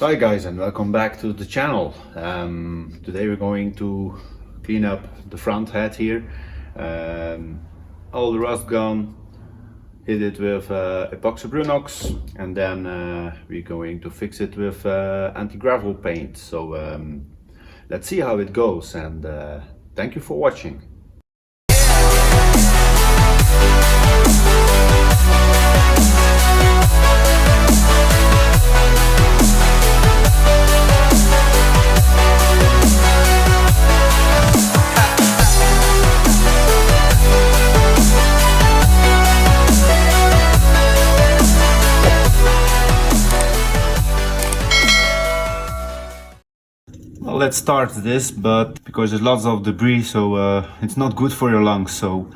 Hi guys, and welcome back to the channel. Today we're going to clean up the front head here. All the rust gone, hit it with epoxy Brunox, and then we're going to fix it with anti-gravel paint. So let's see how it goes, and thank you for watching. Well, let's start this, but because there's lots of debris, so it's not good for your lungs. So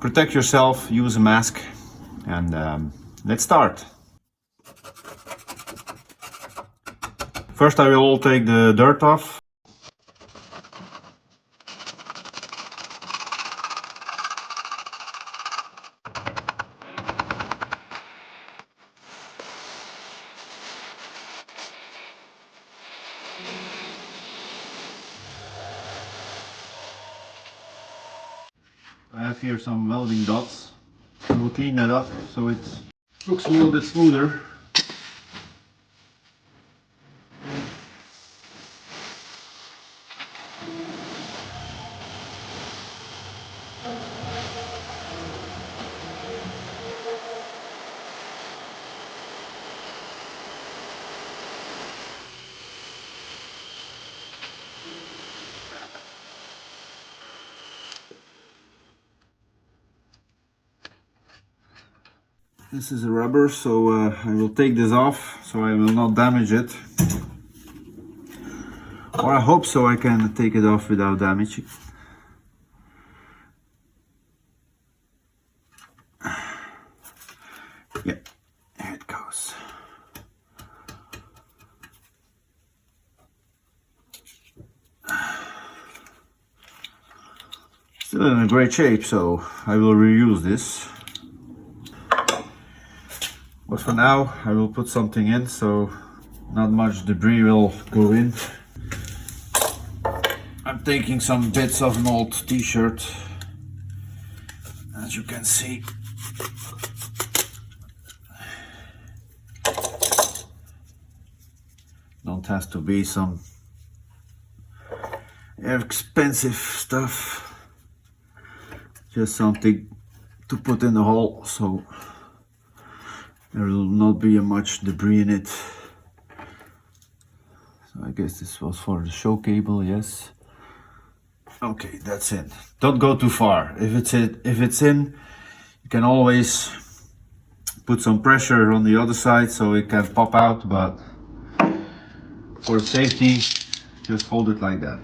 protect yourself, use a mask, and let's start. First I will take the dirt off. I have here some welding dots. I will clean that up so it looks a little bit smoother. This is a rubber, so I will take this off so I will not damage it. Or I hope so I can take it off without damage. Yeah, here it goes. Still in a great shape, so I will reuse this. But for now I will put something in so not much debris will go in. I'm taking some bits of an old t-shirt, as you can see. Don't have to be some expensive stuff, just something to put in the hole so there will not be much debris in it. So I guess this was for the show cable, yes. Okay, that's it. Don't go too far. If it's in, you can always put some pressure on the other side so it can pop out, but for safety, just hold it like that.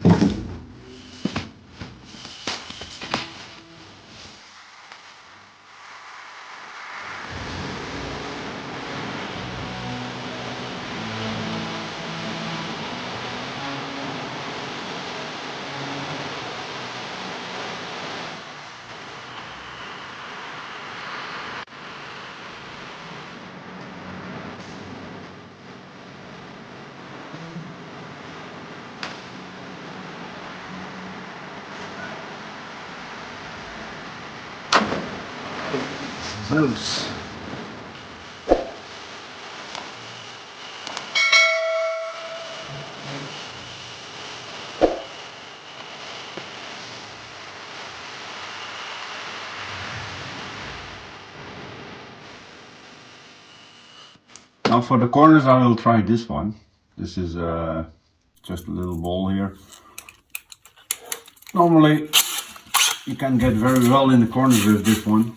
Loose. Now for the corners I will try this one. This is just a little ball here. Normally you can get very well in the corners with this one.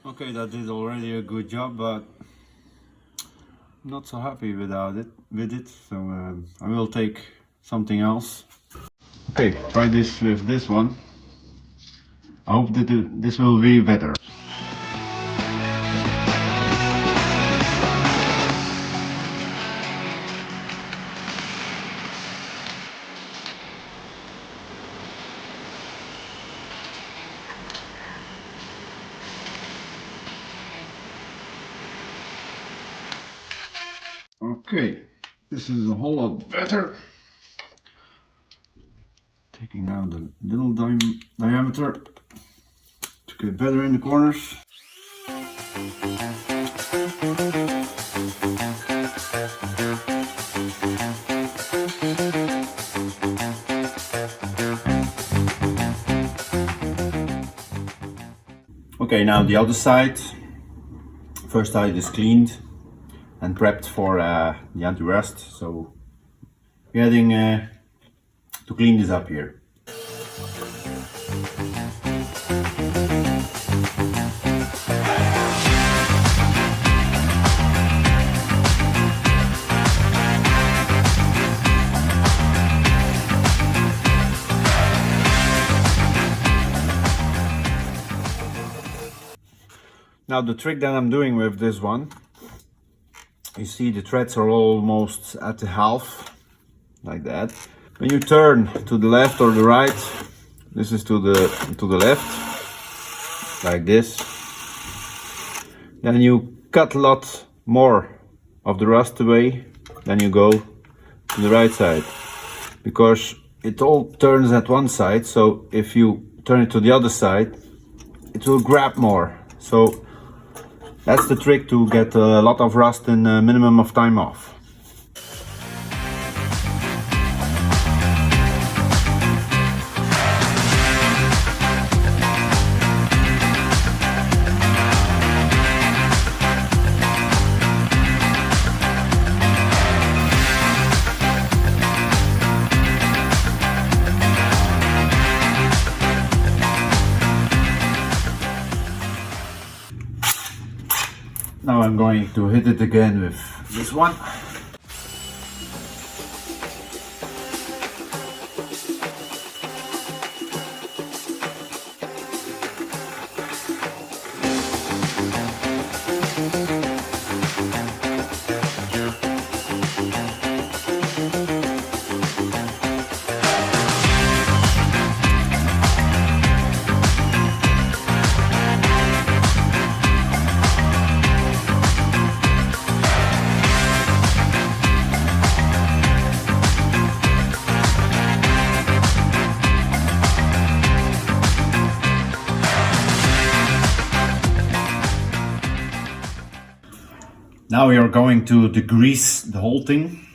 Okay, that did already a good job, but I'm not so happy with it. So I will take something else. Okay, try this with this one. I hope that this will be better. Okay, this is a whole lot better. Taking out the little diameter to get better in the corners. Okay, now the other side. First side is cleaned and prepped for the anti-rust, so we're heading to clean this up here. Now the trick that I'm doing with this one, you see the threads are almost at the half, like that. When you turn to the left or the right, this is to the left, like this. Then you cut a lot more of the rust away than you go to the right side, because it all turns at one side, so if you turn it to the other side, it will grab more. So that's the trick to get a lot of rust in a minimum of time off. Now I'm going to hit it again with this one. Now we are going to degrease the whole thing.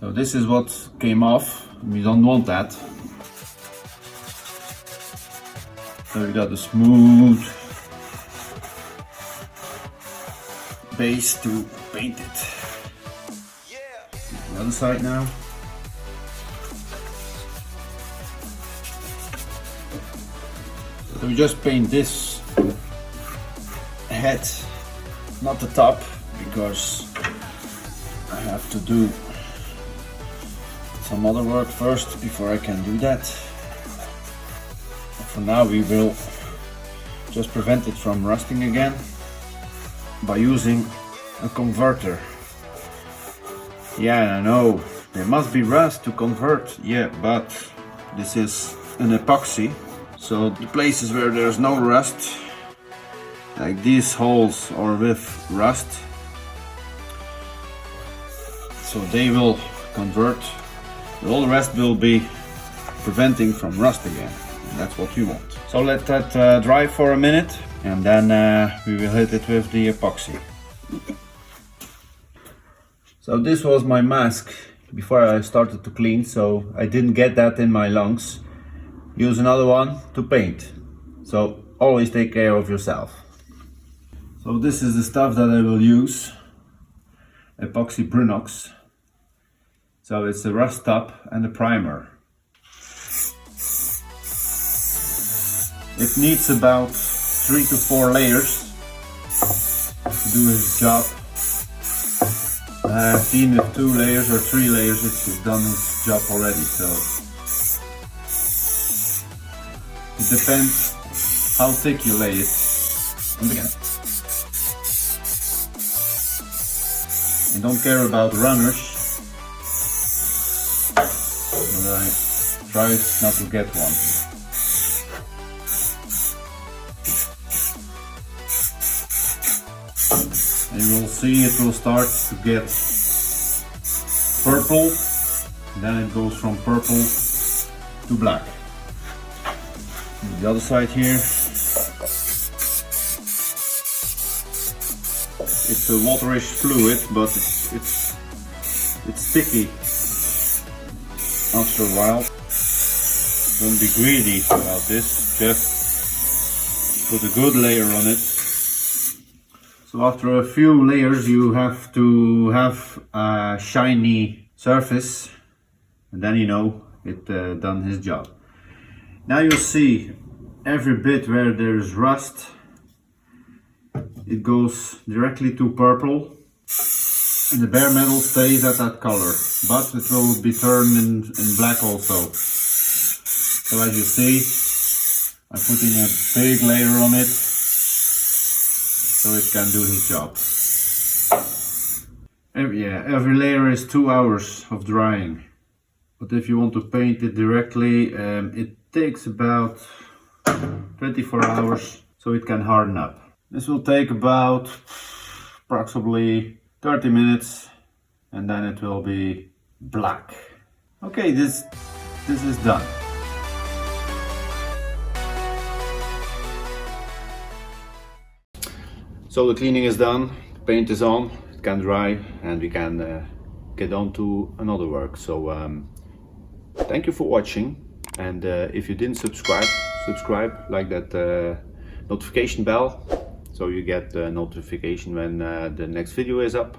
So this is what came off. We don't want that. So we got a smooth base to paint it. The other side now. So we just paint this head, not the top, because I have to do some other work first before I can do that. But for now we will just prevent it from rusting again by using a converter. Yeah, I know, there must be rust to convert. Yeah, but this is an epoxy, so the places where there's no rust, like these holes are with rust, so they will convert. All the rest will be preventing from rust again, and that's what we want. So let that dry for a minute, and then we will hit it with the epoxy. So this was my mask before I started to clean, so I didn't get that in my lungs. Use another one to paint. So always take care of yourself. So this is the stuff that I will use. Epoxy Brunox. So it's a rust top and a primer. It needs about 3 to 4 layers to do its job. I've seen with 2 layers or 3 layers it's done its job already, so it depends how thick you lay it in the beginning. don't care about runners, but I try not to get one. You will see it will start to get purple, then it goes from purple to black. The other side here, it's a waterish fluid, but it's sticky after a while. Don't be greedy about this, just put a good layer on it. So after a few layers you have to have a shiny surface, and then you know it done his job. Now you see every bit where there's rust, it goes directly to purple, and the bare metal stays at that color, but it will be turned in black also. So as you see, I'm putting a big layer on it so it can do his job. Every layer is 2 hours of drying, but if you want to paint it directly, it takes about 24 hours so it can harden up. This will take about approximately 30 minutes and then it will be black. Okay, this is done. So the cleaning is done, paint is on, it can dry, and we can get on to another work. So thank you for watching, and if you didn't subscribe, like that notification bell, so you get the notification when the next video is up.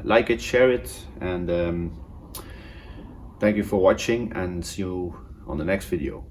Like it, share it, and thank you for watching, and see you on the next video.